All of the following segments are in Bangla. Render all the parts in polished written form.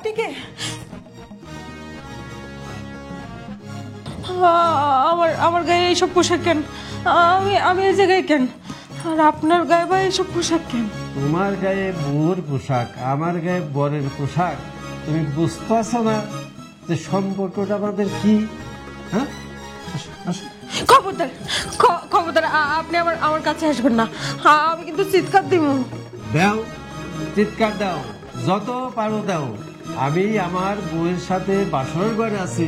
আপনি কে? আমার গায়ে এইসব পোশাক কেন? আমি এই জায়গায় কেন? আর আপনার গায়ে বা এইসব পোশাক কেন? তোমার গায়ে বউর পোশাক, আমার গায়ে বরের পোশাক। তুমি বুঝতে পারছো না যে সম্পর্কটা আমাদের কি? হ্যাঁ, খবরদার খবরদার, আপনি আমার কাছে আসবেন না। আমি কিন্তু চিৎকার দিব। দাও, চিৎকার দাও, যত পারো দাও। আমি আমার বউয়ের সাথে বাসর ঘরে আছি,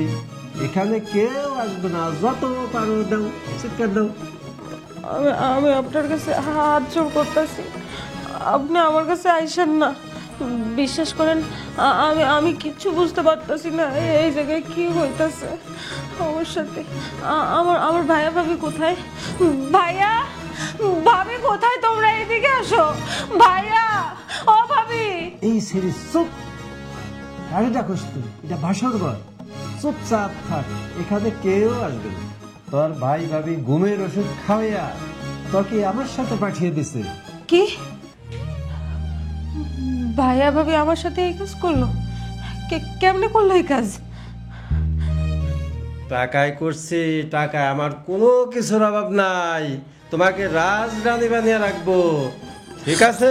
এখানে কেউ আসবে না। যত পারো দাও, চিৎকার দাও। আমি আপনার কাছে হাত জোড় করতেছি, আপনি আমার কাছে আইসেন না। বিশ্বাস করেন, আমি কিচ্ছু বুঝতে পারতেছি না এই জায়গায় কি হইতাছে আমার সাথে। আমার ভাইয়া ভাবি কোথায়? ভাইয়া ভাবি কোথায়? তোমরা এদিকে আসো। ভাইয়া, ও ভাবি। এই সিরিজ চুপ। আরে দেখোস তুই, এটা বাসর ঘর, চুপচাপ থাক, এখানে কেউ আসবে না। তোর ভাই ভাবি ঘুমের ওষুধ খাওয়াইয়া তোকে আমার সাথে পাঠিয়ে দিছে। কি? ভাইয়া ভাবি আমার সাথে এই কাজ করলো? কেমনে করলো এই কাজ? টাকায় করছি, টাকায় আমার কোনো কিছুর অভাব নাই। তোমাকে রাজরানী বানিয়ে রাখবো, ঠিক আছে?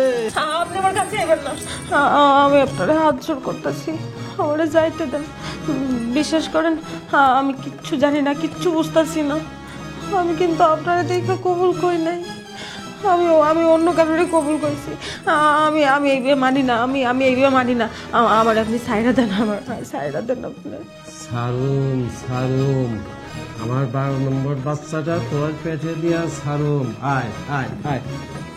আপনি আমার কাছে এবেন না। আমি আপনার হাত জোড় করতেছি, আমারে যাইতে দেন। বিশ্বাস করেন, আমি কিচ্ছু জানি না, কিচ্ছু বুঝতেছি না। আমি কিন্তু আপনারা দেখে কবুল করি নাই। আমি অন্য কারণে কবুল করেছি। আমি এই বিয়ে মানি না। আমি এই বিয়ে মানি না। আমার আপনি সাইরা দেন, আমার সাইরা দেন আপনি। সারুম সারুম, আমার 12 নম্বর বাচ্চাটা তোর পেটে দিয়া সারুম। আয় আয় আয়,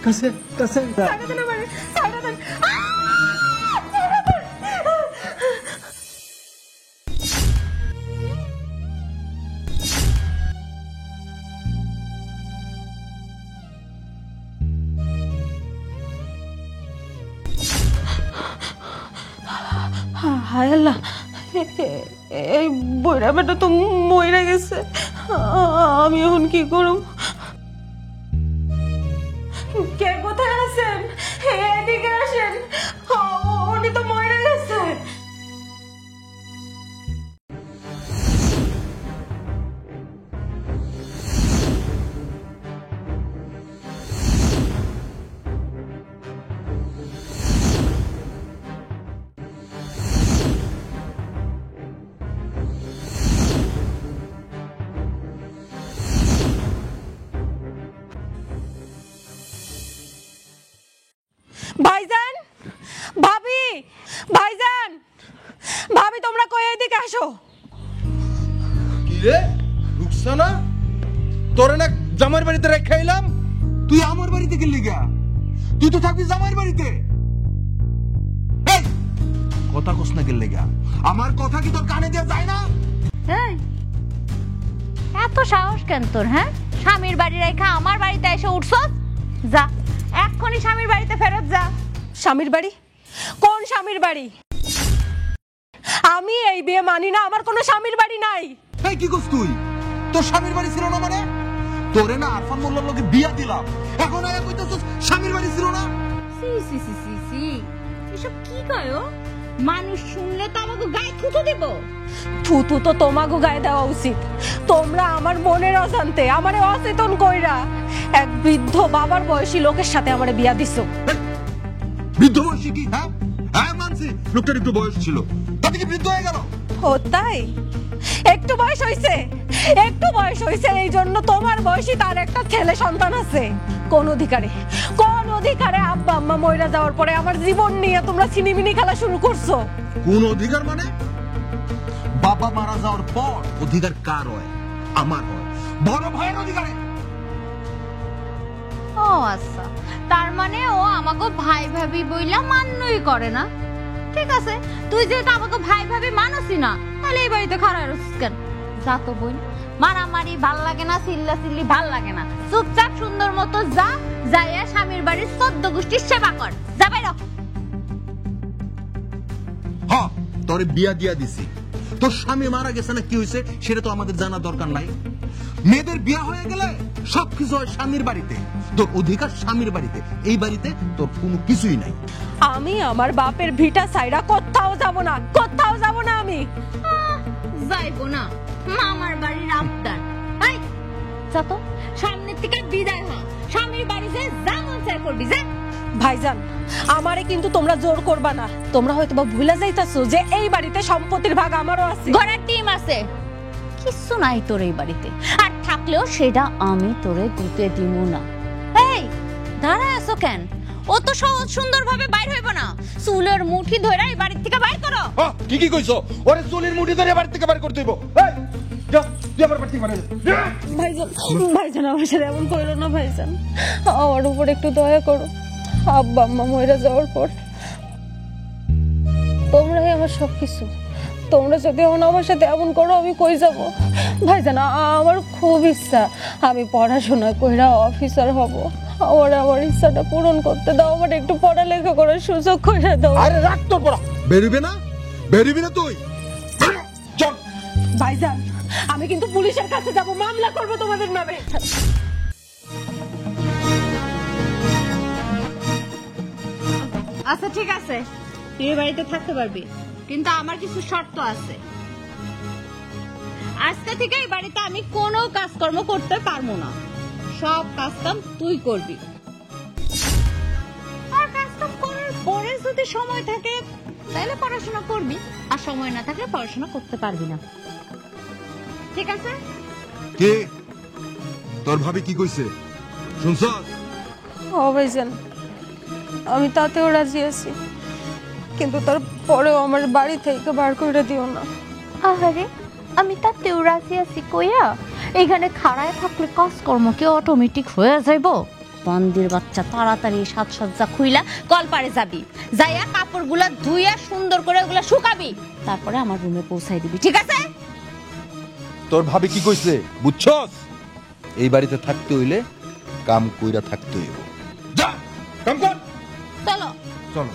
কাছে কাছে। সাইরা দেন আমারে, সাইরা দেন। হায় আল্লাহ, এই বইরা বেটা তো মইরা গেছে। আমি এখন কি করব? কে কোথায় আছেন? এদিকে আসেন, উনি তো মইরা গেছে। ভাইজান, ভাবি, ভাইজান, ভাবি তোমরা কই? এদিকে আসো। কি রে রুকসানা, তোরে না জামাইয়ের বাড়িতে রেখে এলাম, তুই আমার বাড়িতে গেলি গা? তুই তো থাকবি জামাইয়ের বাড়িতে। এই কথা কস না গেলে গা? আমার কথা কি তোর কানে দিয়ে যায় না? এই এত সাহস কেন তোর? হ্যাঁ, স্বামীর বাড়ি রেখা আমার বাড়িতে এসে উঠছস? যা এক্ষুনি স্বামীর বাড়িতে ফেরত যা। স্বামীর বাড়ি? কোন স্বামীর বাড়ি? আমি এই বিয়ে মানি না, আমার কোনো স্বামীর বাড়ি নাই। এই কি করছ তুই? তোর স্বামীর বাড়ি ছিল না মানে? তোরে না আরফান মোল্লার লোকে বিয়া দিলাম, এখন আয়া কইতাছস স্বামীর বাড়ি ছিল না? সি সি সি সি সি, এসব কি কয়ো? মানুষ শুনলে তো আমাকে গায়ে থুতু দেব। থুতু তো তোমাকে গায়ে দেওয়া উচিত। তোমরা আমার মনের অজান্তে আমারে অচেতন কইরা এক বৃদ্ধ বাবার বয়সী লোকের সাথে আমারে বিয়া দিছো। বৃদ্ধ বয়সী কি? হ্যাঁ হ্যাঁ মানছি, লোকটার একটু বয়স ছিল, তাতে কি বৃদ্ধ হয়ে গেল? ও তাই? একটু বয়স হইছে, একটু বয়স হইছে, এই জন্য তোমার বয়সী তার একটা ছেলে সন্তান আছে। কোন অধিকারে আব্বা আম্মা মইরা যাওয়ার পরে আমার জীবন নিয়ে তোমরা ছিনিমিনি খেলা শুরু করছো? কোন অধিকার মানে? বাবা মারা যাওয়ার পর অধিকার কার হয়? আমার হয়, বড় ভাইয়ের অধিকারে। ও আচ্ছা, তার মানে ও আমাকে ভাই ভাবি বইলা মান্যই করে না। ঠিক আছে, তুই যেহেতু আমাকে ভাই ভাবি মানসই না, তাহলে এই বাড়িতে খারাপ রসিস কেন? যা তো বোন, মারামারি ভাল লাগে না, চিল্লা চিল্লি ভাল লাগে না। চুপচাপ সুন্দর মতো যা, যাইয়া স্বামীর বাড়ির 14 গোষ্ঠীর সেবা কর। যা বাইর। হ্যাঁ, তোরে বিয়া দিয়া দিছি। তোর স্বামী মারা গেছে না কি হয়েছে সেটা তো আমাদের জানা দরকার নাই। মেয়েদের বিয়া হয়ে গেলে সবকিছু হয় স্বামীর বাড়িতে, তোর অধিকার স্বামীর বাড়িতে। এই বাড়িতে তোর কোনো কিছুই নাই। আমি আমার বাপের ভিটা সাইরা কোথাও যাব না, কোথাও যাব না আমি। যাইবো না, মামার বাড়ির আবদার। এই যা তো, সামনের থেকে বিদায় হ, স্বামীর বাড়িতে যা মন চায় করবি যা। ভাইজান, আমারে কিন্তু তোমরা জোর করবা না। তোমরা হয়তো বা ভুলে যাইতাছো যে এই বাড়িতে সম্পত্তির ভাগ আমারও আছে। ঘরের টিম আছে, কিছু নাই তোর এই বাড়িতে, আর থাকলেও সেটা আমি তোরে দিতে দিব না। এই দাঁড়ায় আছো কেন? ও তো সহজ সুন্দর ভাবে বাইর হইব না, চুলের মুঠি ধরে এই বাড়ি থেকে বাইর করো। কি কি কইছো? ওরে চুলের মুঠি ধরে বাড়ি থেকে বাইর করে দিব। এই যা, তুই আমার বাড়ি থেকে বাইরে যা। ভাইজান, ভাইজান আমার সাথে এমন করো না ভাইজান, আমার উপর একটু দয়া করো। আব্বা আম্মা মরে যাওয়ার পর তোমরাই আমার সবকিছু। তোমরা যদি এখন আমার সাথে এমন করো আমি কই যাব? ভাইজান, আমার খুব ইচ্ছা আমি পড়াশোনা কইরা অফিসার হব। আমার ইচ্ছাটা পূরণ করতে দাও, আমার একটু পড়ালেখা করার সুযোগ করে দাও। আরে রাখ তোর পড়া। বেরোবি না, বেরোবি না তুই। চল। ভাইজান, আমি কিন্তু পুলিশের কাছে যাব, মামলা করব তোমাদের নামে। আচ্ছা ঠিক আছে, তুই এই বাড়িতে থাকতে পারবি, কিন্তু আমার কিছু শর্ত আছে। আজকে থেকে এই বাড়িতে আমি কোনো কাজকর্ম করতে পারবো না, সব কাজকাম তুই করবি। আর কাজকাম করার পরে যদি সময় থাকে তাহলে পড়াশোনা করবি, আর সময় না থাকলে পড়াশোনা করতে পারবি না, ঠিক আছে? কে তোর ভাবি কি কইছে শুনছস? ও ভাইজান, আমি তাতেও রাজি আছি, কিন্তু তারপরেও আমার বাড়ি থেকে বার করে দিও না। আরে আমি তাতেও রাজি আছি কইয়া এখানে খাড়ায় থাকলে কাজকর্ম কি অটোমেটিক হয়ে যাইব? বন্দির বাচ্চা, তাড়াতাড়ি সাজসজ্জা খুইলা কলপারে যাবি, যাইয়া কাপড়গুলা ধুইয়া সুন্দর করে ওগুলা শুকাবি, তারপরে আমার রুমে পৌঁছাই দিবি, ঠিক আছে? তোর ভাবি কি কইছে বুঝছস? এই বাড়িতে থাকতে হইলে কাম কইরা থাকতে হইব। যা কাম কর। চলো চলো।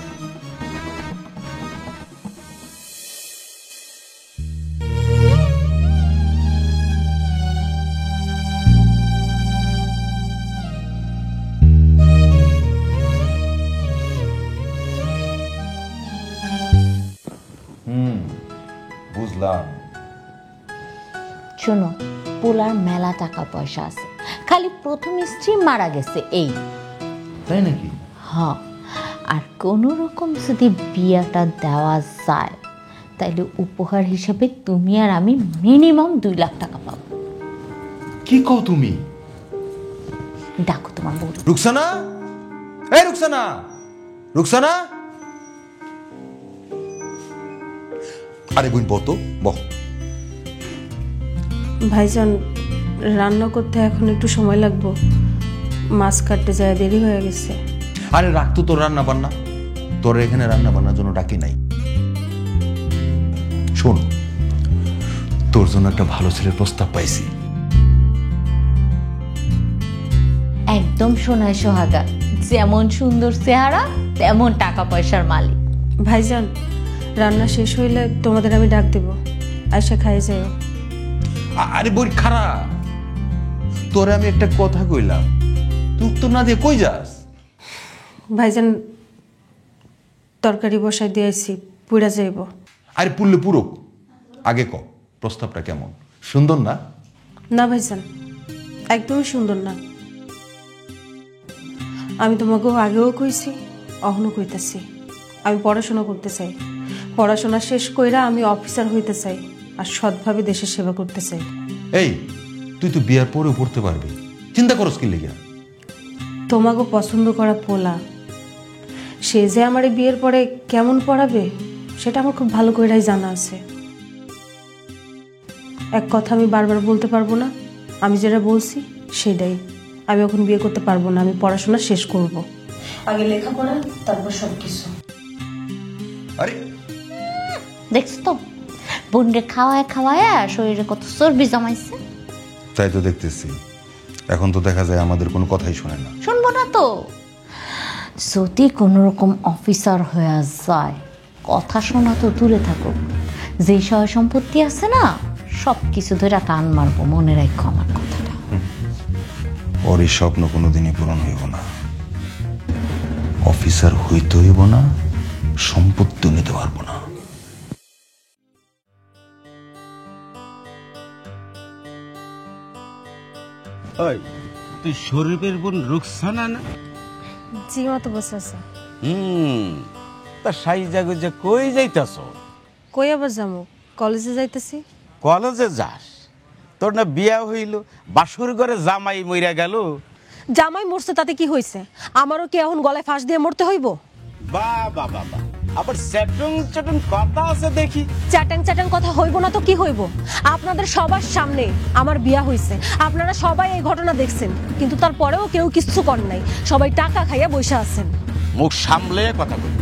বুঝলাম। শোনো, পোলার মেলা টাকা পয়সা আছে, খালি প্রথম স্ত্রী মারা গেছে এই। তাই নাকি? হ্যাঁ, আর কোন রকম যদি বিয়াটা দেওয়া যায় তাইলে উপহার হিসেবে তুমি আর আমি মিনিমাম 2 লাখ টাকা পাবো। কি কও তুমি? ডাকো তোমার বউ। রুকসানা, এই রুকসানা, রুকসানা। আরে বোন বত বহ। ভাইজান, রান্না করতে এখন একটু সময় লাগবো, মাছ কাটতে যায় দেরি হয়ে গেছে। আরে রাখতো তোর রান্না বান্না, তোর এখানে রান্না বান্নার জন্য ডাকি নাই। শোন, তোর জন্য একটা ভালো ছেলের প্রস্তাব পাইছি। একদম সোনায় সোহাগা, যেমন সুন্দর চেহারা তেমন টাকা পয়সার মালিক। ভাইজান, রান্না শেষ হইলে তোমাদের আমি ডাক দেব, আয়সা খাই যাও। আরে বই খারাপ, তোরে আমি একটা কথা কইলাম, তুই উত্তর না দিয়ে কই যাস? ভাইজান, তরকারি বসাই দিয়েছি, পুড়া যাইব। আরে পুরলে পুরো, আগে ক প্রস্তাবটা কেমন? সুন্দর না? না ভাইজান, একদমই সুন্দর না। আমি তোমাকে আগেও কইছি, এখনো কইতাছি, আমি পড়াশোনা করতে চাই। পড়াশোনা শেষ কইরা আমি অফিসার হইতে চাই, আর সৎভাবে দেশের সেবা করতে চাই। এই তুই তো বিয়ার পরেও পড়তে পারবি, চিন্তা করস কি লেগে? তোমাকে পছন্দ করা পোলা, সে যে আমার বিয়ের পরে কেমন পড়াবে সেটা আমার খুব ভালো করেই জানা আছে। এক কথা আমি বারবার বলতে পারবো না, আমি যেটা বলছি সেটাই। আমি এখন বিয়ে করতে পারবো না, আমি পড়াশোনা শেষ করব, আগে লেখাপড়া তারপর সবকিছু। আরে দেখছো তো বোনরে খাওয়ায় খাওয়ায় শরীরে কত চর্বি জমাইছে। তাই তো দেখতেছি, এখন তো দেখা যায় আমাদের কোনো কথাই শোনে না। শুনবো না তো, যদি কোন রকম অফিসার হয়ে যায় কথা শোনা তো দূরে থাকুক, যে সয় সম্পত্তি আছে না সব কিছু ধরে কান মারবো, মনে রাখো আমার কথাটা। ওর এই স্বপ্ন কোনোদিনই পূরণ হইব না। অফিসার হইতে হইব না, সম্পত্তি নিতে পারবো না। ওই তুই শরীফের বোন রুকসানা না? জি মতো বসে আছে। তা সাইজা গুজা কই যাইতাছ? কই আবার যাবো? কলেজে যাইতেছি। কলেজে যাস? তোর না বিয়া হইল, বাসুর ঘরে জামাই মইরা গেল। জামাই মরছে তাতে কি হয়েছে? আমারও কি এখন গলায় ফাঁস দিয়ে মরতে হইব? বাবা বাবা, আবার চ্যাটুং চ্যাটুং কথা আছে দেখি। চ্যাটাং চ্যাটাং কথা হইব না তো কি হইব? আপনাদের সবার সামনে আমার বিয়া হইছে, আপনারা সবাই এই ঘটনা দেখছেন, কিন্তু তারপরেও কেউ কিচ্ছু করেন নাই, সবাই টাকা খাইয়া বসে আছেন। মুখ সামলে কথা বল।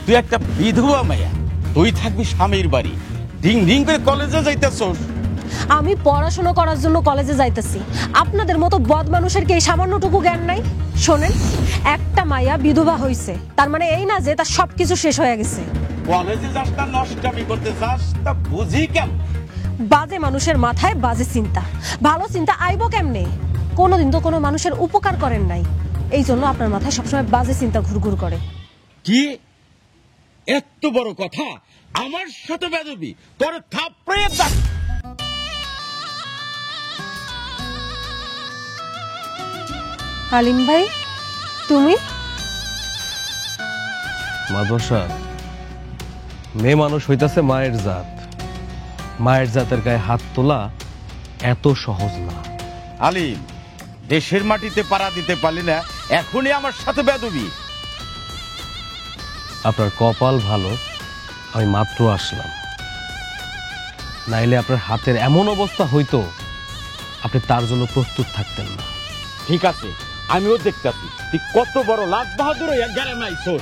তুই একটা বিধবা মাইয়া, তুই থাকবি স্বামীর বাড়ি, ডিং ডিং করে কলেজে যাইতেছস। আমি পড়াশোনা করার জন্য কলেজে যাইতেছি, আপনাদের মতো বদ মানুষের কি এই সামান্যটুকু জ্ঞান নাই? শোনেন, একটা মাইয়া বিধবা হইছে তার মানে এই না যে তার সবকিছু শেষ হয়ে গেছে। কলেজে যাস না নষ্টামি করতে যাস, তা বুঝি কেন? বাজে মানুষের মাথায় বাজে চিন্তা, ভালো চিন্তা আইবো কেমনে? কোনোদিন তো কোনো মানুষের উপকার করেন নাই, এই জন্য আপনার মাথায় সবসময় বাজে চিন্তা ঘুরঘুর করে। কি এত বড় কথা? আমার সাথে বেদবি, তোর থাপড়ে দাও। আলিম ভাই, তুমি? মাদ্রাসা মেয়ে মানুষ হইতাছে মায়ের জাত, মায়ের জাতের গায়ে হাত তোলা এত সহজ না। আলিম, দেশের মাটিতে পাড়া দিতে পারলি না, এখনই আমার সাথে বেদবি। আপনার কপাল ভালো, আমি মাত্র আসলাম, নাইলে আপনার হাতের এমন অবস্থা হইতো আপনি তার জন্য প্রস্তুত থাকতেন না। ঠিক আছে, আমিও দেখতেছি তুই কত বড় লাট বাহাদুর হইয়া গেলে নাই সোর।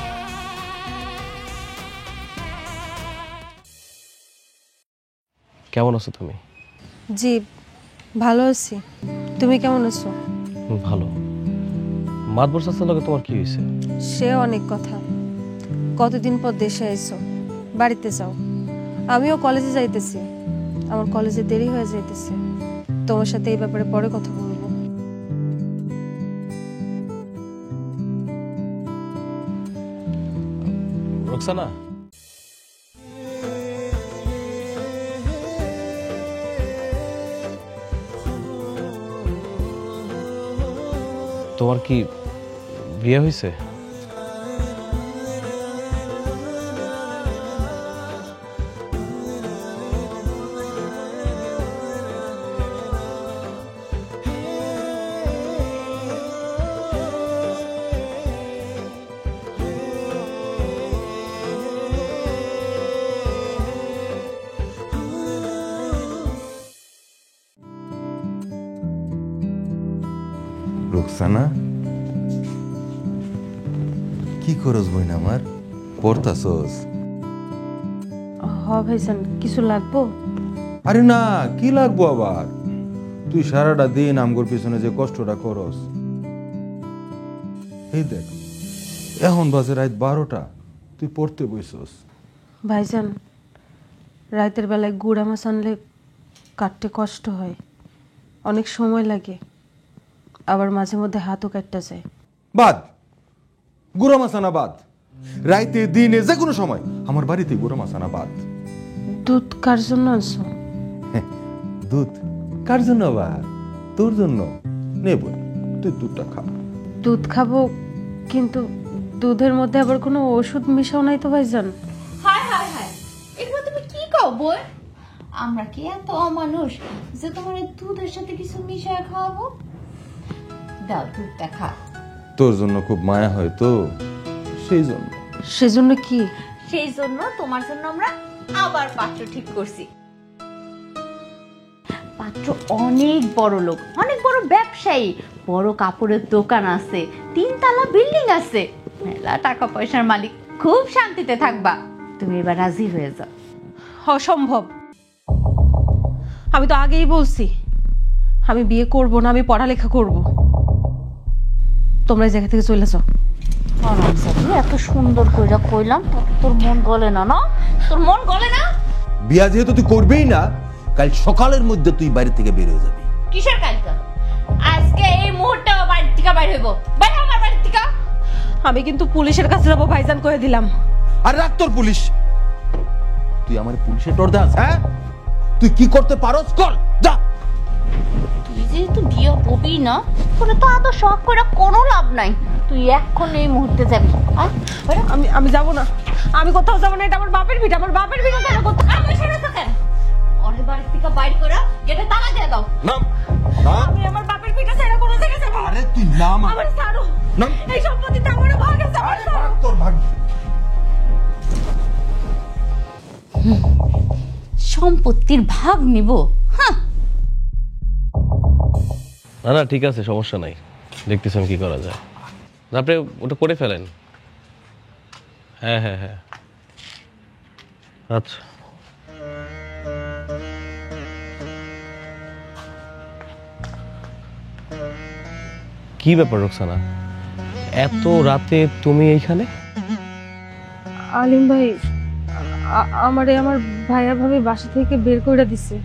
কেমন আছো তুমি? জি ভালো আছি, তুমি কেমন আছো? ভালো। মাতবর চাচার লগে তোমার কি হয়েছে? সে অনেক কথা, কতদিন পর দেশে আইছো, বাড়িতে যাও। আমিও কলেজে যাইতেছি, আমার কলেজে দেরি হয়ে যাইতেছে, তোমার সাথে এই ব্যাপারে পরে কথা বলবো। রোকসানা, তোমার কি বিয়ে হয়েছে? রুকসানা, কি করস বইন আমার? পড়তাছস? হ ভাইজান, কিছু লাগবো? আরে না, কি লাগবো আবার? তুই সারাটা দিন আমগোর পিছনে যে কষ্টটা করস, এই দেখ এখন বাজে রাত 12টা, তুই পড়তে বইছস। ভাইজান, রাতের বেলায় গুড়া মাছ আনলে কাটতে কষ্ট হয়, অনেক সময় লাগে, আবার মাঝে মধ্যে হাতও কাটতে যায়। বাদ, গুঁড়া মাছানা বাদ। রাইতে দিনে যে কোনো সময় আমার বাড়িতে গুঁড়া মাছানা বাদ। দুধ কার জন্য আনছো? দুধ কার জন্য আবার? তোর জন্য। নে বই, তুই দুধটা খা। দুধ খাবো, কিন্তু দুধের মধ্যে আবার কোনো ওষুধ মিশাও নাই তো ভাইজান? হায় হায় হায়, এগুলো তুমি কি কও বই? আমরা কি এত অমানুষ যে তোমার এই দুধের সাথে কিছু মিশিয়ে খাওয়াবো? দাও দুধটা খা। তোর জন্য খুব মায়া হয় তো, সেই জন্য। সেজন্য কি? সেই জন্য তোমার জন্য আমরা আবার পাত্র ঠিক করছি। পাত্র অনেক বড় লোক, অনেক বড় ব্যবসায়ী, বড় কাপড়ের দোকান আছে, 3 তলা বিল্ডিং আছে, মেলা টাকা পয়সার মালিক, খুব শান্তিতে থাকবা। তুমি এবার রাজি হয়ে যাও। অসম্ভব, আমি তো আগেই বলছি আমি বিয়ে করব না, আমি পড়ালেখা করব। তোমরা এই জায়গা থেকে চলে যাও। এত সুন্দর করে কইলাম, তোর মন গলে না? না, তোর মন গলে না? বিয়া যেহেতু তুই করবেই না, কাল সকালের মধ্যে তুই বাড়ি থেকে বের হয়ে যাবি। কিসের কালকা? আজকে এই মুহূর্তে হইব, বাইরে আমার বাড়ি থেকে। আমি কিন্তু পুলিশের কাছে যাবো ভাইজান, কয়ে দিলাম। আর রাখ তোর পুলিশ, তুই আমার পুলিশে ডর দাস? হ্যাঁ, তুই কি করতে পারস কর, যা। তুই যেহেতু বিয়ে হবি না, তোরে তো এত শখ করে কোনো লাভ নাই। তুই এখন এই মুহূর্তে যাবি। আমি যাব না, আমি কোথাও যাবো না। এটা আমার বাপের ভিটা, আমার বাপের ভিটা কেন কোথাও? আমি শুনে থাকেন, অনেক বাড়ি থেকে বাইর করে গেটে তালা দিয়ে দাও। নাম নাম। আমি আমার বাপের ভিটা ছেড়ে কোনো জায়গায় যাবো না। আরে তুই নাম। আমার ছাড়ো, নাম। এই সম্পত্তিতে আমার ভাগ আছে, আমার আরে ছাড়ো। ভাগ তোর ভাগ। সম্পত্তির ভাগ নিব? হ্যাঁ, না না ঠিক আছে, সমস্যা নাই, দেখতেছি আমি কি করা যায়। না, আপনি ওটা করে ফেলেন। হ্যাঁ হ্যাঁ হ্যাঁ, আচ্ছা। কি ব্যাপার রোকসানা, এত রাতে তুমি এইখানে? আলিম ভাই আমারে আমার ভাইয়া ভাবে বাসা থেকে বের করে দিছে।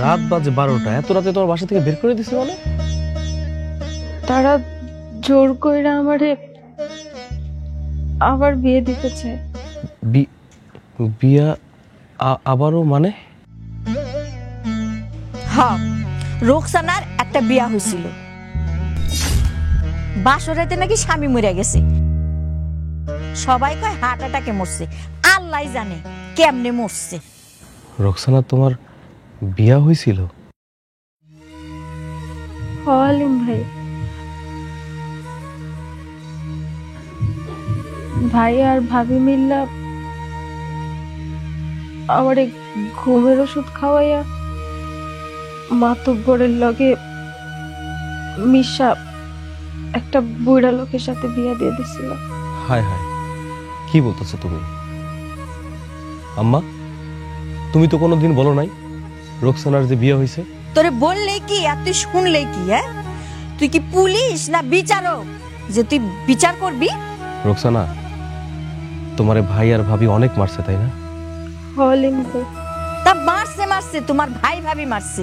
রাত বাজে 12টা, এত রাতে তোমার বাসা থেকে বের করে দিছে মানে? তারা জোর কইরা আমারে আবার বিয়ে দিতে চায়। বিয়া আবারও মানে? হ্যাঁ, রোকসানার একটা বিয়া হয়েছিল, বাসরাতে নাকি স্বামী মরে গেছে। সবাই কয় হার্ট অ্যাটাকে মরছে, আল্লাহ জানে কেমনে মরছে। রোকসানা তোমার বিয়া হয়েছিল? আলিম ভাই, ভাই আর ভাবি মিল্লা আমারে ঘুমের ওষুধ খাওয়াইয়া মাতব্বরের লগে মিশা একটা বুড়া লোকের সাথে বিয়া দিয়ে দিছিল। হায় হায়, কি বলতেছো তুমি? আম্মা, তুমি তো কোনোদিন বলো নাই রোকসানার যে বিয়ে হয়েছে। তোরে বললেই কি আর তুই শুনলেই কি? হ্যাঁ, তুই কি পুলিশ না বিচারক যে তুই বিচার করবি? রোকসানা, তোমারে ভাই আর ভাবি অনেক মারছে তাই না? আলিম ভাই, তা মারছে মারছে, তোমার ভাই ভাবি মারছে।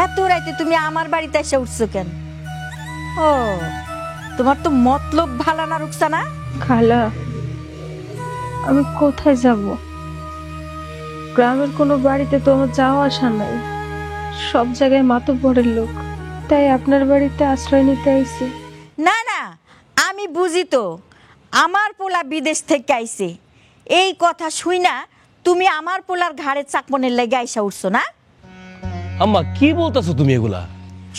এত রাতে তুমি আমার বাড়িতে এসে উঠছো কেন? ও, তোমার তো মতলব ভালো না রুকসানা। খালা, আমি কোথায় যাব? গ্রামের কোনো বাড়িতে তো আমার যাওয়া আসা নাই, সব জায়গায় মাতব্বরের লোক, তাই আপনার বাড়িতে আশ্রয় নিতে আইছি। না না, আমি বুঝি তো, আমার পোলা বিদেশ থেকে আইছে, এই কথা শুই না তুমি আমার পোলার ঘাড়ে চাকমনের লেগে আইসা উঠছো না? আম্মা, কি বলতেছো তুমি এগুলা?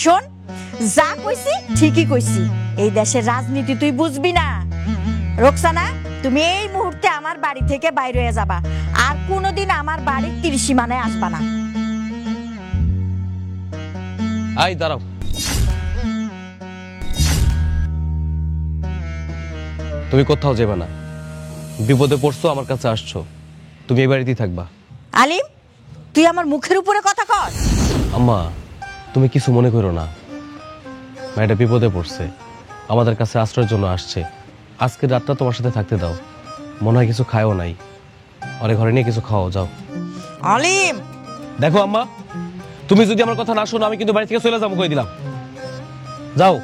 শোন, যা কইছি ঠিকই কইছি, এই দেশের রাজনীতি তুই বুঝবি না। রোকসানা, তুমি এই মুহূর্তে আমার বাড়ি থেকে বাইরে হয়ে যাবা, আর কোনোদিন আমার বাড়ির ত্রিসীমানায় আসবা না। আই দাঁড়াও, তুমি কোথাও যাবে না, বিপদে পড়ছো, আমার কাছে আসছো, তুমি এই বাড়িতেই থাকবা। আলিম, তুই আমার মুখের উপরে কথা কর। আম্মা, তুমি কিছু মনে করো না, মেয়েটা বিপদে পড়ছে, আমাদের কাছে আশ্রয়ের জন্য আসছে। আজকের রাতটা তোমার সাথে থাকতে দাও, মনে হয় কিছু খায়ও নাই, অনেক ঘরে নিয়ে কিছু খাওয়াও, যাও। আলিম, দেখো আম্মা, তুমি যদি আমার কথা না শোনো, আমি কিন্তু বাড়ি থেকে চলে যাবো, কই দিলাম, যাও।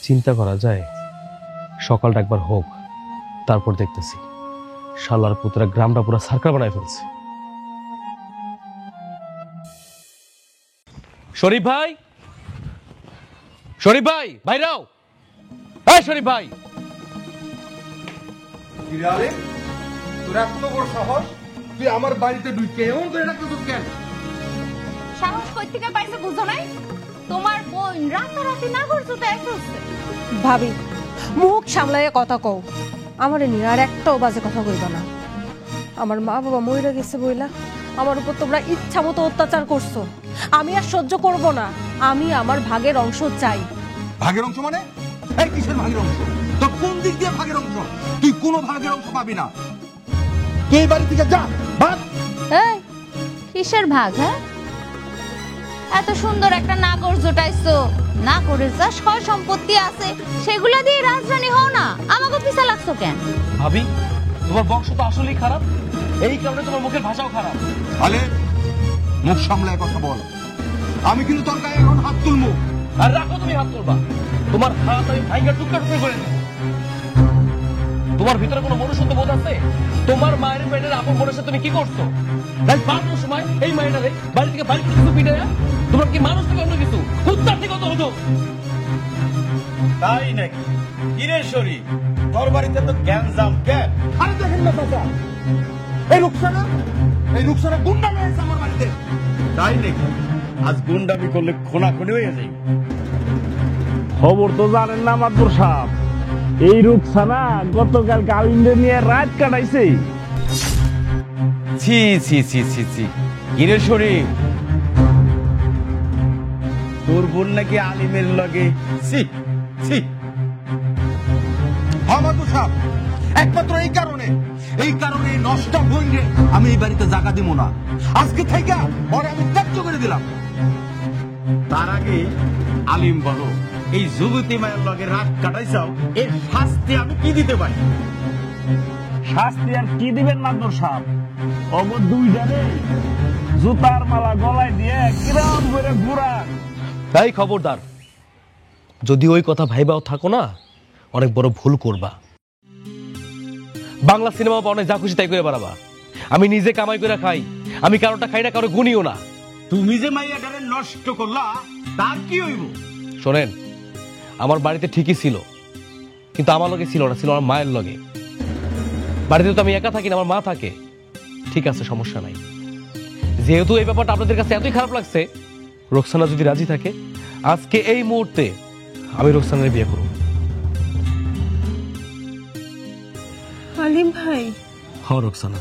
চিন্তা করা যায়, সকালটা একবার হোক, তারপর দেখতেছি। শালার পুত্রা গ্রামটা পুরো সার্কার বানায় ফেলছে। শরীফ ভাই, শরীফ ভাই, ভাইরাও, এই শরীফ ভাই। আরে তোর এত বড় সাহস, তুই আমার বাড়িতে ঢুকে এমন করে রাখতেছিস কেন? সাহস কই থেকে পাইছে বুঝো নাই? তোমার বোন রাতারাতি না করছো তো এত হচ্ছে। ভাবি, মুখ সামলাইয়া কথা কও, আমারে নিয়ে আর একটাও বাজে কথা কইবা না। আমার মা বাবা মইরা গেছে বইলা আমার উপর তোমরা ইচ্ছা মতো অত্যাচার করছো, আমি আর সহ্য করব না। আমি আমার ভাগের অংশ চাই। ভাগের অংশ মানে? এই কিসের ভাগের অংশ? তোর কোন দিক দিয়ে ভাগের অংশ? তুই কোনো ভাগের অংশ পাবি না। তুই এই বাড়ি থেকে যা, ভাগ। এই কিসের ভাগ? হ্যাঁ, এত সুন্দর একটা নাগর জোটাইছো, না করে যা সয় সম্পত্তি আছে সেগুলা দিয়ে রাজধানী হও না, আমাকে পিছা লাগছো কেন? ভাবি, তোমার বংশ তো আসলেই খারাপ, এই কারণে তোমার মুখের ভাষাও খারাপ। আলে মুখ সামলায় কথা বল, আমি কিন্তু তোর গায়ে এখন হাত তুলবো। আর রাখো, তুমি হাত তুলবা, তোমার হাত আমি ভাঙ্গা টুকরা টুকরা করে দেবো। তোমার ভিতরে কোনো মনুষ্যত্ব বোধ আছে? তোমার মায়ের পেটের আপন বোনের সাথে তুমি কি করছো? তাই পাঁচটার সময় এই মায়েরারে বাড়ি থেকে বাড়ি কিছু পিঠে তোমার কি মানুষ থেকে অন্য কিছু উত্তর থেকে কত হতো? তাই নাকি? কিরে শরী, তোর বাড়িতে তো গ্যাঞ্জাম কেন? আরে দেখেন না চাচা, এই রুকসানা গুন্ডা নিয়েছে আমার বাড়িতে। তাই নাকি? আজ গুন্ডামি করলে খোনাখুনি হয়ে যায়। খবর তো জানেন না মাদবর সাহেব, এই রুকসানা গতকাল গালিন্দে নিয়ে রাত কাটাইছে। ছি ছি ছি ছি ছি, কিরে শরী, তোর বোন নাকি আলিমের লগে? ছি ছি। মাদবর সাহেব, একমাত্র এই কারণে নষ্ট বইরে আমি এই বাড়িতে জায়গা দিব না। আজকে থেকে পরে আমি ত্যায্য করে দিলাম। তার আগে আলিম বলো, এই যুবতী মায়ের লগে রাত কাটাইছাও, এর শাস্তি আমি কি দিতে পারি? শাস্তি আর কি দিবেন মাদবর সাহেব? অগো দুইজনে জুতার মালা গলায় দিয়ে কিরাম করে ঘুরান। তাই খবরদার, যদি ওই কথা ভাইবাও থাকো না, অনেক বড় ভুল করবা। বাংলা সিনেমা অনেক যা খুশি তাই করে বেড়াবা। আমি নিজে কামাই করে খাই, আমি কারোটা খাই না, কারো গুনিও না। তুমি যে মাইয়াটারে নষ্ট করলা, তার কি হইব? শোনেন, আমার বাড়িতে ঠিকই ছিল, কিন্তু আমার লগে ছিল না, ছিল আমার মায়ের লগে। বাড়িতে তো আমি একা থাকি না, আমার মা থাকে। ঠিক আছে, সমস্যা নাই। যেহেতু এই ব্যাপারটা আপনাদের কাছে এতই খারাপ লাগছে, রোকসানা যদি রাজি থাকে, আজকে এই মুহূর্তে আমি রোকসানার বিয়ে করব। আলিম ভাই, হ্যাঁ রোকসানা,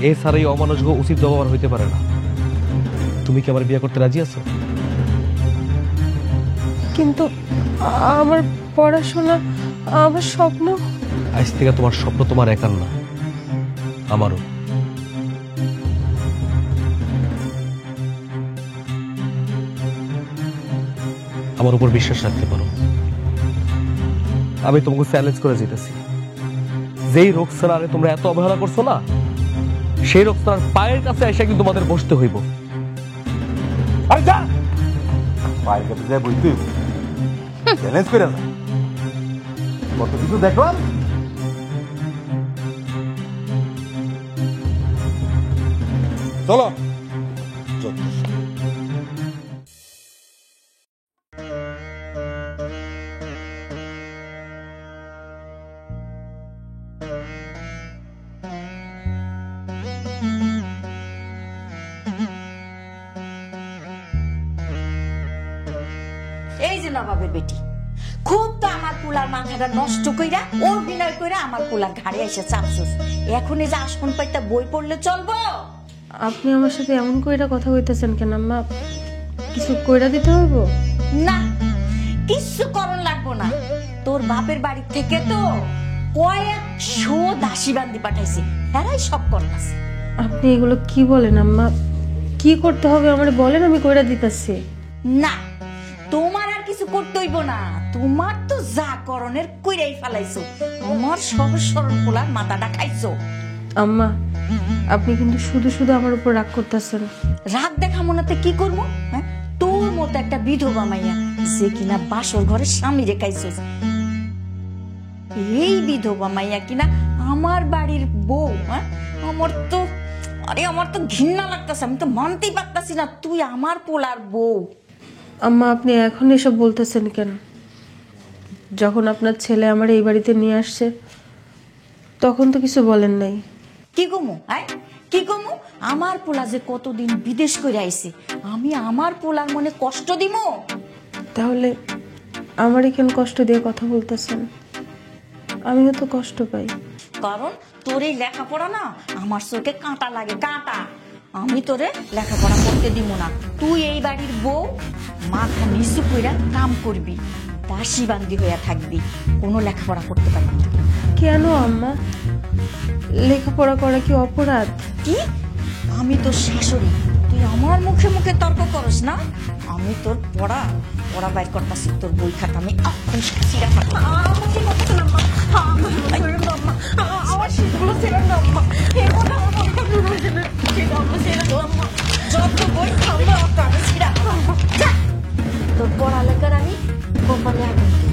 এছাড়া এই অমানুষগ উচিত ব্যবহার হইতে পারে না। তুমি কি আমার বিয়ে করতে রাজি আছো? কিন্তু আমার পড়াশোনা, আমার স্বপ্ন। আজ থেকে তোমার স্বপ্ন তোমার একার না, আমারও। আমার উপর বিশ্বাস রাখতে পারো। আমি তোমাকে চ্যালেঞ্জ করে যেতেছি, যেই রোকসানারে তোমরা এত অবহেলা করছো না, সেই রোকসানার পায়ের কাছে এসে কিন্তু তোমাদের বসতে হইব। আরে যা, পায়ের কাছে যায় বইতে চ্যালেঞ্জ করে না, কত কিছু দেখলাম। চলো এই যে নবাবের বেটি, খুব তো আমার পোলার মাথাটা নষ্ট কইরা অভিনয় কইরা আমার পোলার ঘাড়ে এসে চাপছুস। এখন এই যে আসন পাইতা বই পড়লে চলবো? আপনি আমার সাথে এমন কইরা কথা কইতেছেন কেন আম্মা? কিছু কইরা দিতে হইব? না, কিচ্ছু করণ লাগবো না। তোর বাপের বাড়ি থেকে তো কয়েকশো দাসী বান্দি পাঠাইছি, এরাই সব করতেছে। আপনি এগুলো কি বলেন আম্মা? কি করতে হবে আমার বলেন, আমি কইরা দিতেছি। না, তোমার আর কিছু করতে হইব না। তোমার তো যা করণের কইরাই ফেলাইছো। আমার সহজ সরল পোলার মাথাটা খাইছো। আম্মা, আপনি কিন্তু শুধু শুধু আমার উপর রাগ করতেছেন। রাগ দেখা মনেতে কি করবো? হ্যাঁ, তোর মতো একটা বিধবা মাইয়া যে কিনা বাসর ঘরে স্বামী রেখাইছিস, এই বিধবা মাইয়া কিনা আমার বাড়ির বউ। হ্যাঁ, আমার তো ঘৃণা লাগতেছে, আমি তো মানতেই পারতাছি না তুই আমার পোলার বউ। আম্মা, আপনি এখন এসব বলতেছেন কেন? যখন আপনার ছেলে আমার এই বাড়িতে নিয়ে আসছে, তখন তো কিছু বলেন নাই। কি কমু? হ্যাঁ, কি কমু? আমার পোলা যে কতদিন বিদেশ করে আইছে, আমি আমার পোলার মনে কষ্ট দিব? তাহলে আমারই কেন কষ্ট দিয়ে কথা বলতেছেন? আমিও তো কষ্ট পাই। কারণ তোর এই লেখাপড়া না আমার চোখে কাঁটা লাগে, কাঁটা। আমি তোরে লেখাপড়া করতে দিব না। তুই এই বাড়ির বউ, মাথা নিচু কইরা কাম করবি, দাসী বান্দি হইয়া থাকবি, কোনো লেখাপড়া করতে পারবি না। কেন আম্মা? লেখাপড়া করা কি অপরাধ? কি? আমি তোর শাশুড়ি, তুই আমার মুখে মুখে তর্ক করস না? আমি তোর পড়া বাইর করতেছি, তোর বই খাতা আমি এগুলো ছেড়ে দাও আম্মা, এগুলো আমার মাথায় রয়েছে না, এগুলো ছেড়ে দাও আম্মা, যত বই খাম্বা তার ছিড়া আম্মা, যা। তোর পড়ালেখার আমি কোম্পানি আগুন দিই।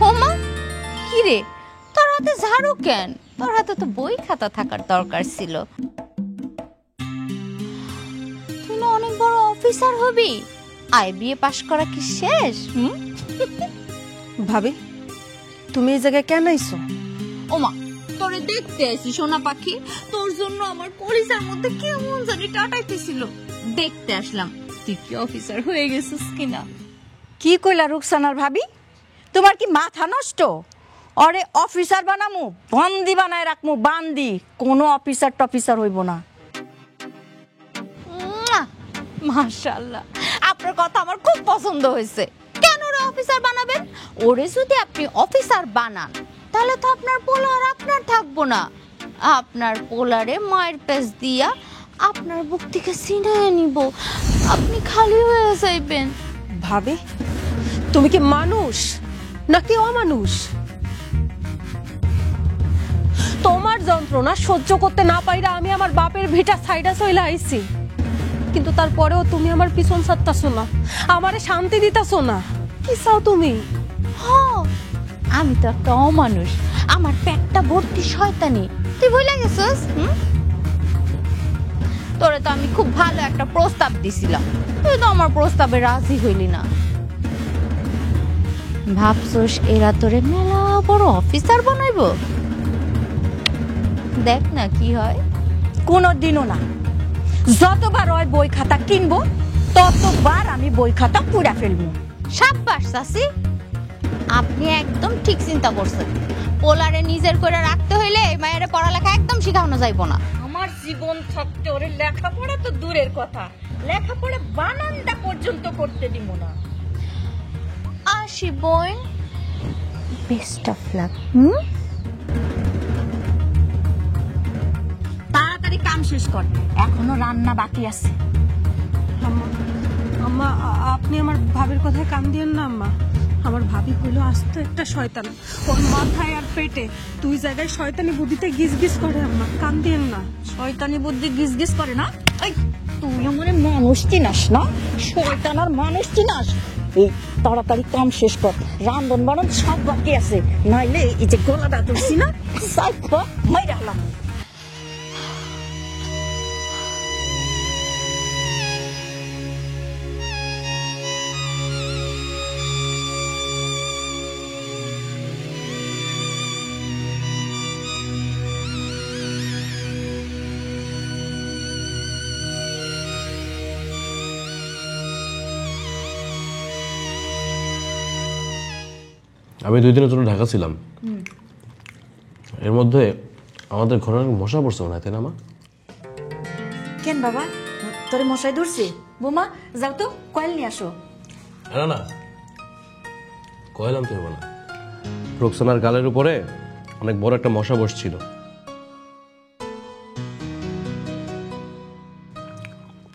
হোমা কি রে, তোর হাতে ঝাড়ু কেন? তোর হাতে তো বই খাতা থাকার দরকার ছিল। তুই না অনেক বড় অফিসার হবি, আইবিএ পাশ করা কি শেষ? ভাবি তুমি এই জায়গায় কেন আইছো? ওমা তোরে দেখতে আইছি সোনা পাখি, তোর জন্য আমার কলিজার মধ্যে কেমন জানি টাটাইতেছিল, দেখতে আসলাম তুই কি অফিসার হয়ে গেছিস কিনা। কি কইলা রুকসানার ভাবি, তোমার কি মাথা নষ্ট? অরে অফিসার বানামু, বন্দি বানায় রাখমু, বান্দি, কোনো অফিসার টফিসার হইব না। মাশাআল্লাহ, আপনার কথা আমার খুব পছন্দ হয়েছে। কেন ওরে অফিসার বানাবেন? ওরে যদি আপনি অফিসার বানান তাহলে তো আপনার পোলা আর আপনার থাকবো না, আপনার পোলারে মায়ের পেছ দিয়া আপনার বুক থেকে ছিনায় নিব, আপনি খালি হয়ে যাইবেন। ভাবি তুমি কি মানুষ নাকি অমানুষ? তোমার যন্ত্রণা সহ্য করতে না পাইরা আমি আমার বাপের ভিটা সাইডা চইলা আইছি, কিন্তু তারপরেও তুমি আমার পিছন ছাড়তাছো না, আমারে শান্তি দিতাছো না। কি চাও তুমি? আমি তো একটা অমানুষ, আমার পেটটা ভর্তি শয়তানি, তুই ভুলে গেছিস? তোরে তো আমি খুব ভালো একটা প্রস্তাব দিছিলাম, তুই তো আমার প্রস্তাবে রাজি হইলি না। ভাবছস এরা তোরে মেলা বড় অফিসার বানাইব? দেখ না কি হয়। কোনো দিনও না, যতবার ওই বই খাতা কিনবো ততবার আমি বই খাতা পুড়া ফেলবো। সাব্বাস চাচি, আপনি একদম ঠিক চিন্তা করছেন। পোলারে নিজের করে রাখতে হইলে এই মায়ের পড়ালেখা একদম শিখানো যাইব না। আমার জীবন থাকতে ওরে লেখাপড়া তো দূরের কথা, লেখাপড়া বানানটা পর্যন্ত করতে দিব না। আসি বোন, বেস্ট অফ লাক। তাড়াতাড়ি কাম শেষ কর, এখনো রান্না বাকি আছে। আম্মা আম্মা আপনি আমার ভাবির কথায় কান দিয়েন না আম্মা। আমার ভাবি হইলো আস্ত একটা শয়তান, ওর মাথায় আর পেটে দুই জায়গায় শয়তানি বুদ্ধিতে গিজ গিজ করে আম্মা, কান দিয়েন না। শয়তানি বুদ্ধি গিজ গিজ করে না? এই তুই আমার মানুষ চিনাস না, শয়তান আর মানুষ চিনাস। এই তাড়াতাড়ি কাম শেষ কর, রান্ধন বাড়ন সব বাকি আছে, নাইলে এই যে গলাটা ধরছি না সাইপা মাইরা হলাম। আমি 2 দিনের জন্য ঢাকা ছিলাম, এর মধ্যে আমাদের ঘরের মশা পড়ছে মনে হয়, তাই না মা? কেন বাবা, তোরে মশাই ধরছে? বোমা যাও তো কয়েল নিয়ে আসো। না না, কয়লাম তো না, রোকসানার গালের উপরে অনেক বড় একটা মশা বসছিল।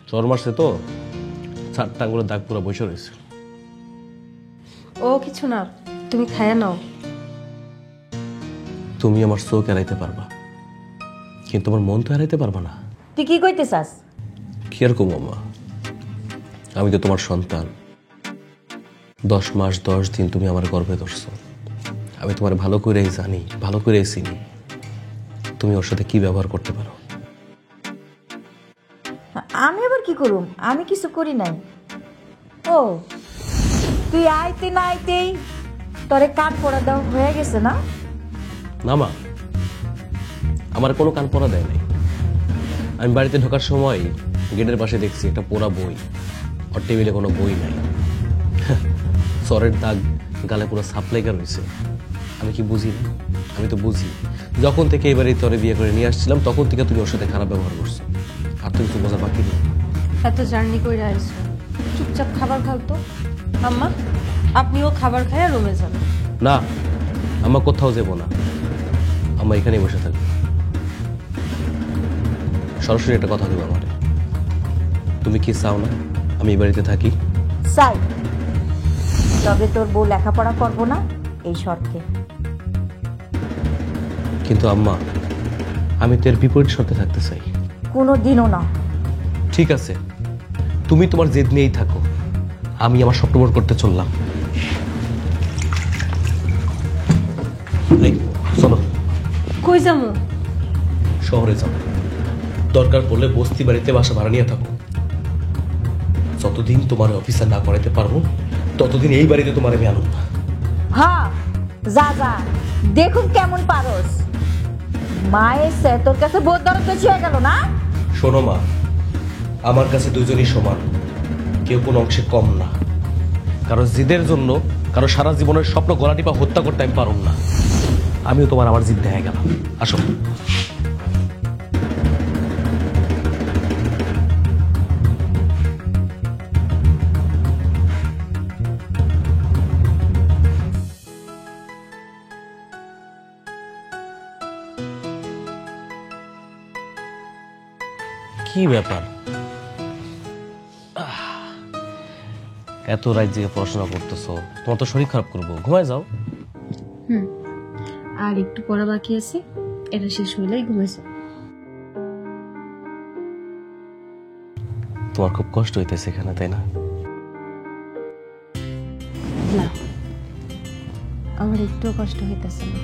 চর মারছে তো, 4টা আঙ্গুলের দাগ পুরো বসে রয়েছে। ও কিছু না, তুমি খায়া নাও। তুমি আমার চোখ এড়াইতে পারবা, কিন্তু আমার মন তো এড়াইতে পারবা না। তুই কি কইতে চাস? কি আর কম মা, আমি তো তোমার সন্তান। 10 মাস 10 দিন তুমি আমার গর্ভে ধরছো, আমি তোমার ভালো করেই জানি, ভালো করেই চিনি তুমি ওর সাথে কি ব্যবহার করতে পারো। আমি আবার কি করুম? আমি কিছু করি নাই। ও তুই আইতে না আইতেই তোরে কান পড়া দাও হয়ে গেছে না? না মা, আমার কোনো কান পড়া দেয় নাই। আমি বাড়িতে ঢোকার সময় গেটের পাশে দেখছি একটা পোড়া বই, ওর টেবিলে কোনো বই নাই, চরের দাগ গালে পুরো সাপ্লাইকার রয়েছে। আমি কি বুঝি না? আমি তো বুঝি যখন থেকে এবারে তোরে বিয়ে করে নিয়ে আসছিলাম তখন থেকে তুমি ওর সাথে খারাপ ব্যবহার করছো, আর তুমি কিছু বোঝা বাকি নেই। এত জার্নি করে আসছো, চুপচাপ খাবার খাও তো। আম্মা, আপনিও খাবার খায় রুমে যান। না, আমার কোথাও যাবো না, আমরা এখানেই বসে থাকবো। সরাসরি একটা কথা দেবো আমার, তুমি কি চাও না আমি এই বাড়িতে থাকি? চাই, তবে তোর বউ লেখাপড়া করবো না এই শর্তে। কিন্তু আম্মা, আমি তো এর বিপরীত শর্তে থাকতে চাই। কোনো দিনও না। ঠিক আছে, তুমি তোমার জেদ নিয়েই থাকো, আমি আমার স্বপ্ন পূরণ করতে চললাম। এই, চলো কই যাবো? শহরে যাও, দরকার পড়লে বস্তি বাড়িতে বাসা ভাড়া নিয়ে থাকো। যতদিন তোমার অফিসার না করাইতে পারবো ততদিন এই বাড়িতে তোমার আমি আনুন না। হ্যাঁ, যা যা, দেখুন কেমন পারস। মায়ের সে তোর কাছে বোধ দরদ বেশি হয়ে গেল না? শোনো মা, আমার কাছে দুজনই সমান, কেউ কোনো অংশে কম না। কারো জিদের জন্য কারো সারা জীবনের স্বপ্ন গলা টিপা হত্যা করতে আমি পারুম না। আমিও তোমার আমার জিদ দেখা গেলাম। আসো। কি ব্যাপার, এত রাত জেগে পড়াশোনা করতেছো? তোমার তো শরীর খারাপ করবো, ঘুমায় যাও। আর একটু পড়া বাকি আছে, এটা শেষ হইলেই ঘুমেছে। তোমার খুব কষ্ট হইতেছে এখানে, তাই না? না, আমার একটুও কষ্ট হইতেছে না।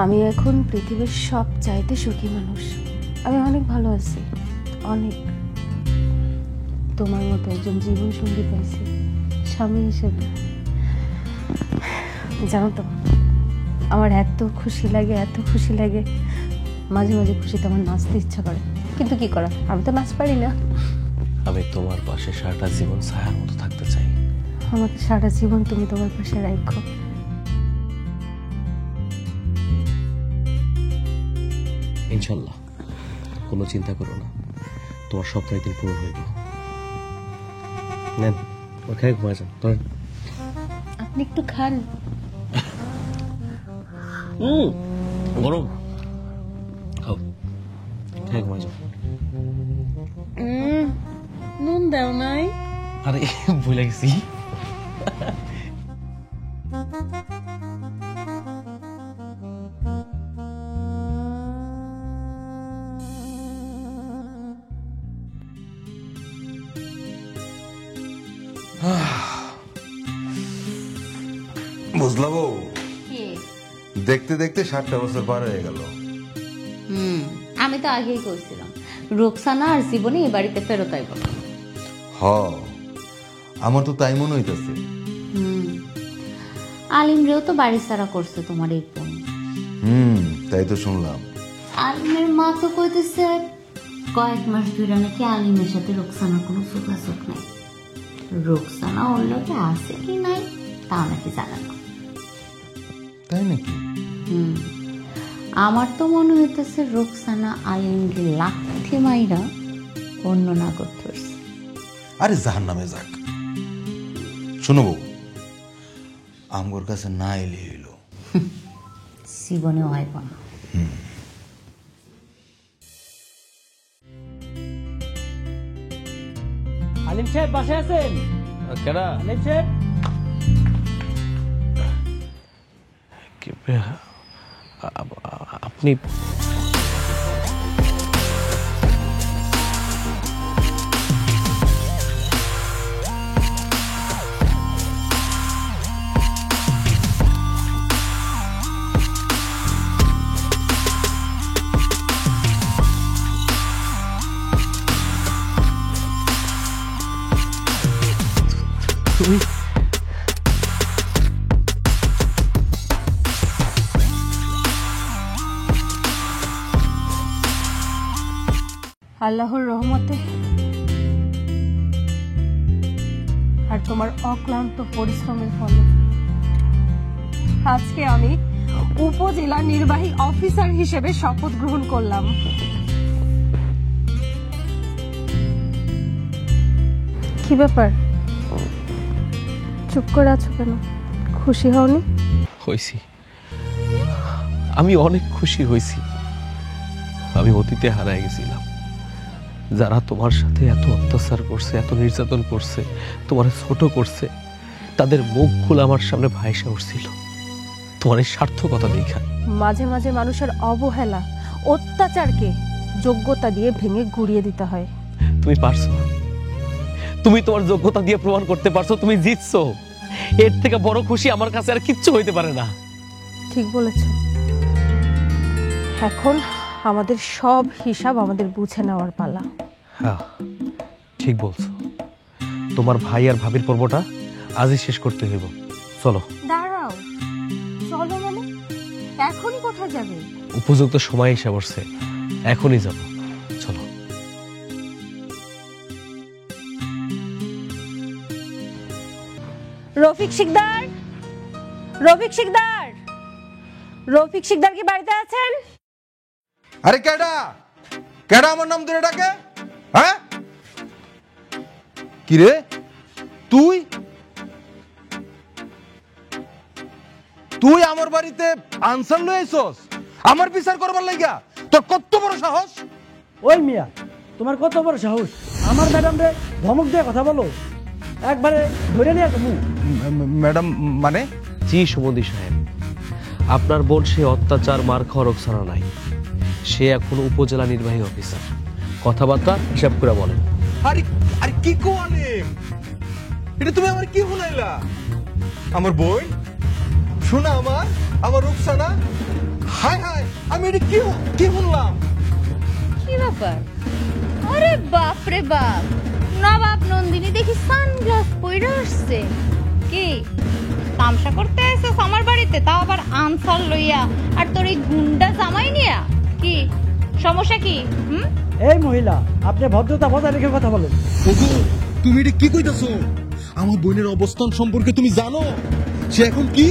আমি এখন পৃথিবীর সব চাইতে সুখী মানুষ। আমি অনেক ভালো আছি, অনেক। তোমার মতো একজন জীবন সঙ্গী পাইছি স্বামী হিসেবে। জানো তো, আমার এত খুশি লাগে, এত খুশি লাগে, মাঝে মাঝে খুশিতে আমার নাচতে ইচ্ছা করে, কিন্তু কি করা, আমি তো নাচ পারি না। আমি তোমার পাশে সারাটা জীবন ছায়ার মতো থাকতে চাই। আমাকে সারা জীবন তুমি তোমার পাশে রাখো। ইনশাল্লাহ, কোনো চিন্তা করো না, তোমার স্বপ্ন একদিন পূরণ হইব। নেন, ওখানে ঘুমায় যান। ধরেন, আপনি একটু খান। গরম খাও, খাই ঘুমায় যাও। নুন দাও নাই? আরে ভুলে গেছি। বুঝলা বউ, দেখতে দেখতে 60টা বছর পার হয়ে গেল। আমি তো আগেই কইছিলাম রোকসানা আর জীবনে এই বাড়িতে ফেরত আইব না। হ, আমার তো তাই মনে হইতেছে। আলিমরেও তো বাড়ি ছাড়া করছে তোমার এই বোন। তাই তো শুনলাম। আলিমের মা তো কইতেছে কয়েক মাস ধরে নাকি আলিমের সাথে রোকসানার কোনো যোগাযোগ নাই। রোকসানা ওর লোকে আছে কি নাই তাও নাকি জানা না। তাই নাকি? আমার তো মনে হইতেছে রোকসানা আলিমকে লাথি মাইরা অন্য নাগর ধরছে। আরে জাহান নামে যাক। শোনো বউ, আমগোর কাছে না এলে হইল। জীবনে হইব না। আলিম সাহেব বাসায় আছেন? কেডা? আলিম সাহেব, আপনি আল্লাহর রহমতে আর তোমার অক্লান্ত পরিশ্রমের ফলে আজকে আমি উপজেলা নির্বাহী অফিসার হিসেবে শপথ গ্রহণ করলাম। কি ব্যাপার, চুপ করে আছো কেন? খুশি হওনি? হয়েছি, আমি অনেক খুশি হয়েছি। আমি অতীতে হারায় গেছিলাম। যারা তোমার সাথে এত অত্যাচার করছে, এত নির্যাতন করছে, তোমার ছোট করছে, তাদের মুখ খুলে আমার সামনে ভাইসা উঠছিল তোমার এই সার্থকতা দেখা। মাঝে মাঝে মানুষের অবহেলা, অত্যাচারকে যোগ্যতা দিয়ে ভেঙে গুড়িয়ে দিতে হয়। তুমি পারছো, তুমি তোমার যোগ্যতা দিয়ে প্রমাণ করতে পারছো, তুমি জিতছো। এর থেকে বড় খুশি আমার কাছে আর কিচ্ছু হইতে পারে না। ঠিক বলেছ। এখন আমাদের সব হিসাব আমাদের বুঝে নেওয়ার পালা। হ্যাঁ, ঠিক বলছো। তোমার ভাই আর ভাবির পর্বটা আজই শেষ করতে হইব। চলো। দাঁড়াও, চলো মানে এখনই কোথায় যাবে? উপযুক্ত সময় এসে পড়ছে, এখনই যাব। চলো। রফিক শিকদার, রফিক শিকদার, রফিক শিকদার কি বাড়িতে আছেন? আরে কেডা কেডা আমার নাম ধরে ডাকে? হ্যাঁ, কি রে তুই? তুই আমার বাড়িতে আনসার লই আইছস আমার বিচার করবার লাগিয়া? তোর কত বড় সাহস! ওই মিয়া, তোমার কত বড় সাহস আমার ম্যাডাম রে ধমক দিয়ে কথা বলো? একবারে ধরে নিয়ে তুমি। ম্যাডাম মানে? জি সুমতি সাহেব, আপনার বোন সে অত্যাচার মার খাওয়া রোকসানা নাই। সে এখন উপজেলা নির্বাহী অফিসার। কথাবার্তা হিসাব করে বলেন। আরে আরে কি কোয়ালে, এটা তুমি আমার কি শুনাইলা? আমার বই শোনা, আমার রুকসানা। হায় হায়, আমি এটা কি শুনলাম? কি ব্যাপার? আরে বাপ রে বাপ, নবাব নন্দিনী দেখি সানগ্লাস পরে আসছে। কি তামসা করতে এসেছ আমার বাড়িতে, তাও আবার আনসার লইয়া, আর তোর এই গুন্ডা জামাই নিয়া? কি সমস্যা কি? এই মহিলা, আপনি ভদ্রতা বজায় রেখে কথা বলেন। ওগো, তুমি এটা কি কইতাছো? আমার বোনের অবস্থান সম্পর্কে তুমি জানো? সে এখন কি?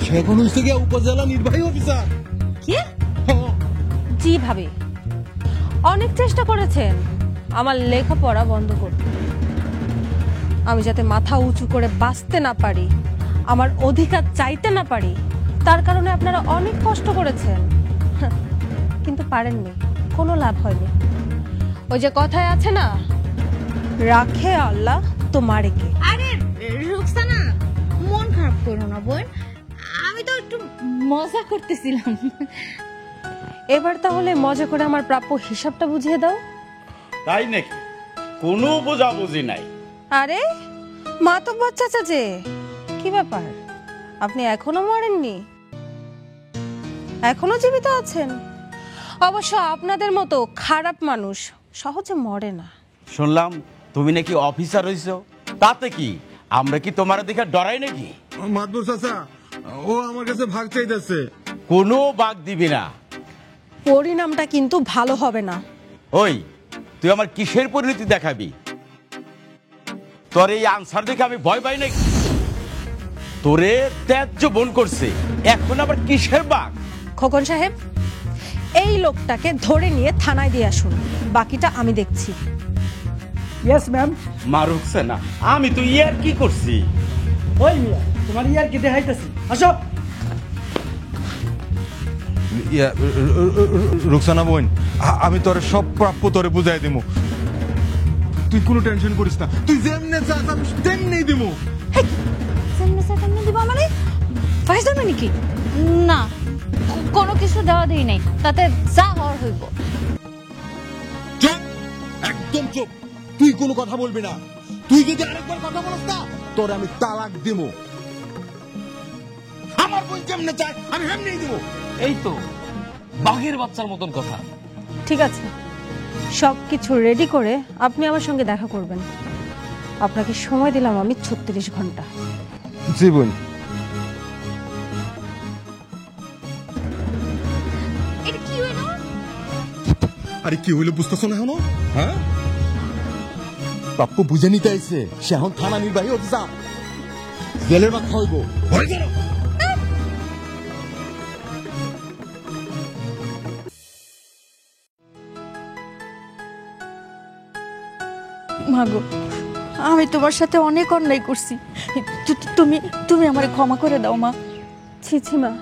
সে এখন হইছে গিয়া উপজেলা নির্বাহী অফিসার। কি? জি ভাবি, অনেক চেষ্টা করেছেন আমার লেখাপড়া বন্ধ করতে। আমি যাতে মাথা উঁচু করে বাঁচতে না পারি, আমার অধিকার চাইতে না পারি, তার কারণে আপনারা অনেক কষ্ট করেছেন, কিন্তু পারেননি, কোনো লাভ হয়নি। ওই যে কথায় আছে না, রাখে আল্লাহ তো মারে কে। আরে রুকসানা, মন খারাপ করো না বোন, আমি তো একটু মজা করতেছিলাম। এবার তাহলে মজা করে আমার প্রাপ্য হিসাবটা বুঝিয়ে দাও। তাই নাকি? কোনো বোঝাবুঝি নাই। আরে মা তো বাচ্চা চাচে, কি ব্যাপার? আপনি এখনো মরেননি, এখনো জীবিত আছেন। অবশ্য আপনাদের মতো খারাপ মানুষ সহজে মরে না। শুনলাম তুমি নাকি অফিসার হইছো, তাতে কি? আমরা কি তোমার দেখে ডরাই নাকি? মাদবুর চাচা, ও আমার কাছে ভাগ চাইতেছে। কোনো ভাগ দিবি না। পরিণামটা কিন্তু ভালো হবে না। ওই তুই আমার কিসের পরিণতি দেখাবি? তোর এই আনসার দেখে আমি ভয় পাই নাকি? তোরে ত্যায্য বোন করছে, এখন আবার কিসের বাঘ? খোকন সাহেব, এই লোকটাকে ধরে নিয়ে থানায় দিয়ে আসুন, বাকিটা আমি দেখছি। Yes ma'am. মারুকছে না, আমি তো ইয়ার কি করছি? ওই মিয়া, তোমার ইয়ার কি দেখাইতেছি, আসো। রুকসানা বোন, আমি তোর সব প্রাপ্য তোরে বুঝাই দিমু। তুই কোনো টেনশন করিস না, তুই যেমনে চাস আমি তেমনি দিমু। মানে ফাইজলামি নাকি? না, কোনো কিছু দেওয়া দিই নাই, তাতে যা হওয়ার হইব। চুপ, একদম চুপ। তুই কোনো কথা বলবি না। তুই যদি আরেকবার কথা বলিস না, তোরে আমি তালাক দিমু। আমার বোন যেমনে চায় আমি এমনি দিব। এই তো বাঘের বাচ্চার মতন কথা। ঠিক আছে, সবকিছু রেডি করে আপনি আমার সঙ্গে দেখা করবেন। আপনাকে সময় দিলাম আমি 36 ঘন্টা। জি বোন। এটা কি হইলো? আরে কি হইলো বুঝতেছ না এখনো? হ্যাঁ, প্রাপ্য বুঝে নিতে আইছে। সে এখন থানা নির্বাহী অফিসার, জেলের ভাত খাওয়াইব। ভয় করো। মাগো, আমি তোমার সাথে অনেক অন্যায় করছি। তুমি তুমি আমারে ক্ষমা করে দাও মা। ছি ছি মা,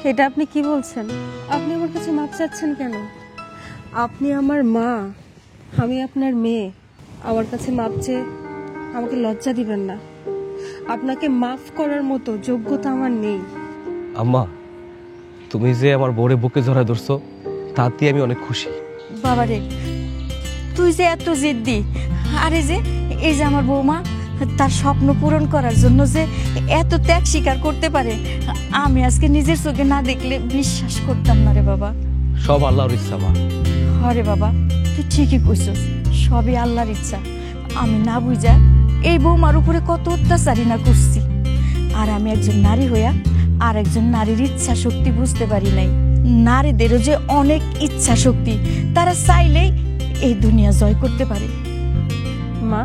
এটা আপনি কি বলছেন? আপনি আমার কাছে মাপ চাচ্ছেন কেন? আপনি আমার মা, আমি আপনার মেয়ে। আমার কাছে মাপ চেয়ে আমাকে লজ্জা দিবেন না। আপনাকে মাফ করার মতো যোগ্যতা আমার নেই। আম্মা, তুমি যে আমার বউরে বুকে জড়ায় ধরছো তাতে আমি অনেক খুশি। বাবারে, তুই যে এত জিদ্দি, আরে যে এই যে আমার বৌমা তার স্বপ্ন পূরণ করার জন্য যে এত ত্যাগ স্বীকার করতে পারে, আমি আজকে নিজের চোখে না দেখলে বিশ্বাস করতাম না রে বাবা। সব আল্লাহর ইচ্ছা মা। আরে বাবা, তুই ঠিকই কইছস, সবই আল্লাহর ইচ্ছা। আমি না বুঝা এই বৌমার উপরে কত অত্যাচারী না করছি, আর আমি একজন নারী হইয়া আর একজন নারীর ইচ্ছা শক্তি বুঝতে পারি নাই। নারীদেরও যে অনেক ইচ্ছা শক্তি, তারা চাইলেই এই দুনিয়া জয় করতে পারে। মা,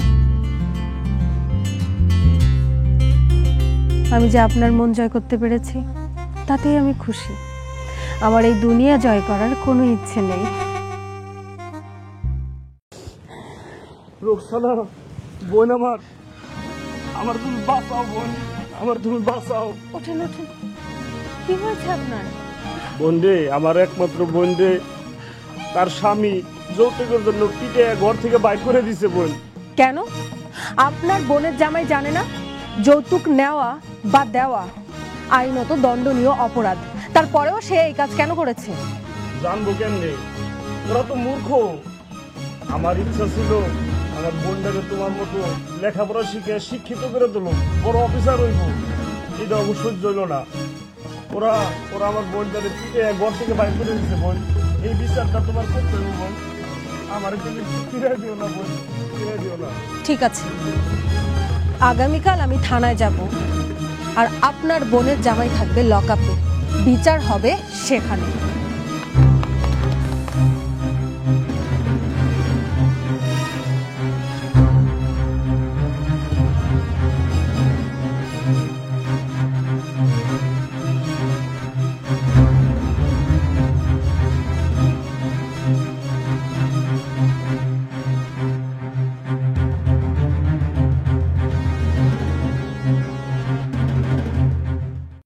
আমি যে আপনার মন জয় করতে পেরেছি তাতেই আমি খুশি। আমার এই দুনিয়া জয় করার কোনো ইচ্ছে নেই। রোকসানা, বোন আমার তুমি বাঁচাও বোন, আমার তুমি বাঁচাও। ওঠেন ওঠেন, কি হয়েছে আপনার? বোন রে, আমার একমাত্র বোন রে, তার স্বামী যৌতুকের জন্য পিটে ঘর থেকে বাইর করে দিছে বোন। কেন? আপনার বোনের জামাই জানে না যৌতুক নেওয়া বা দেওয়া আইনত দণ্ডনীয় অপরাধ? তারপরেও সে এই কাজ কেন করেছে? জানবো কেমনে? ওরা তো মূর্খ। আমার ইচ্ছা ছিল আমার বোনটাকে তোমার মতো লেখাপড়া শিখে শিক্ষিত করে দিল, বড় অফিসার হইব। এটা অবশ্যই হইল না। ওরা ওরা আমার বোনটাকে পিটে ঘর থেকে বাইর করে দিচ্ছে বোন। এই বিচারটা তোমার করতে হবে বোন। আমার কিন্তু ফিরে দিও না বোন, ফিরে দিও না। ঠিক আছে, আগামীকাল আমি থানায় যাব, আর আপনার বোনের জামাই থাকবে লকআপে। বিচার হবে সেখানে।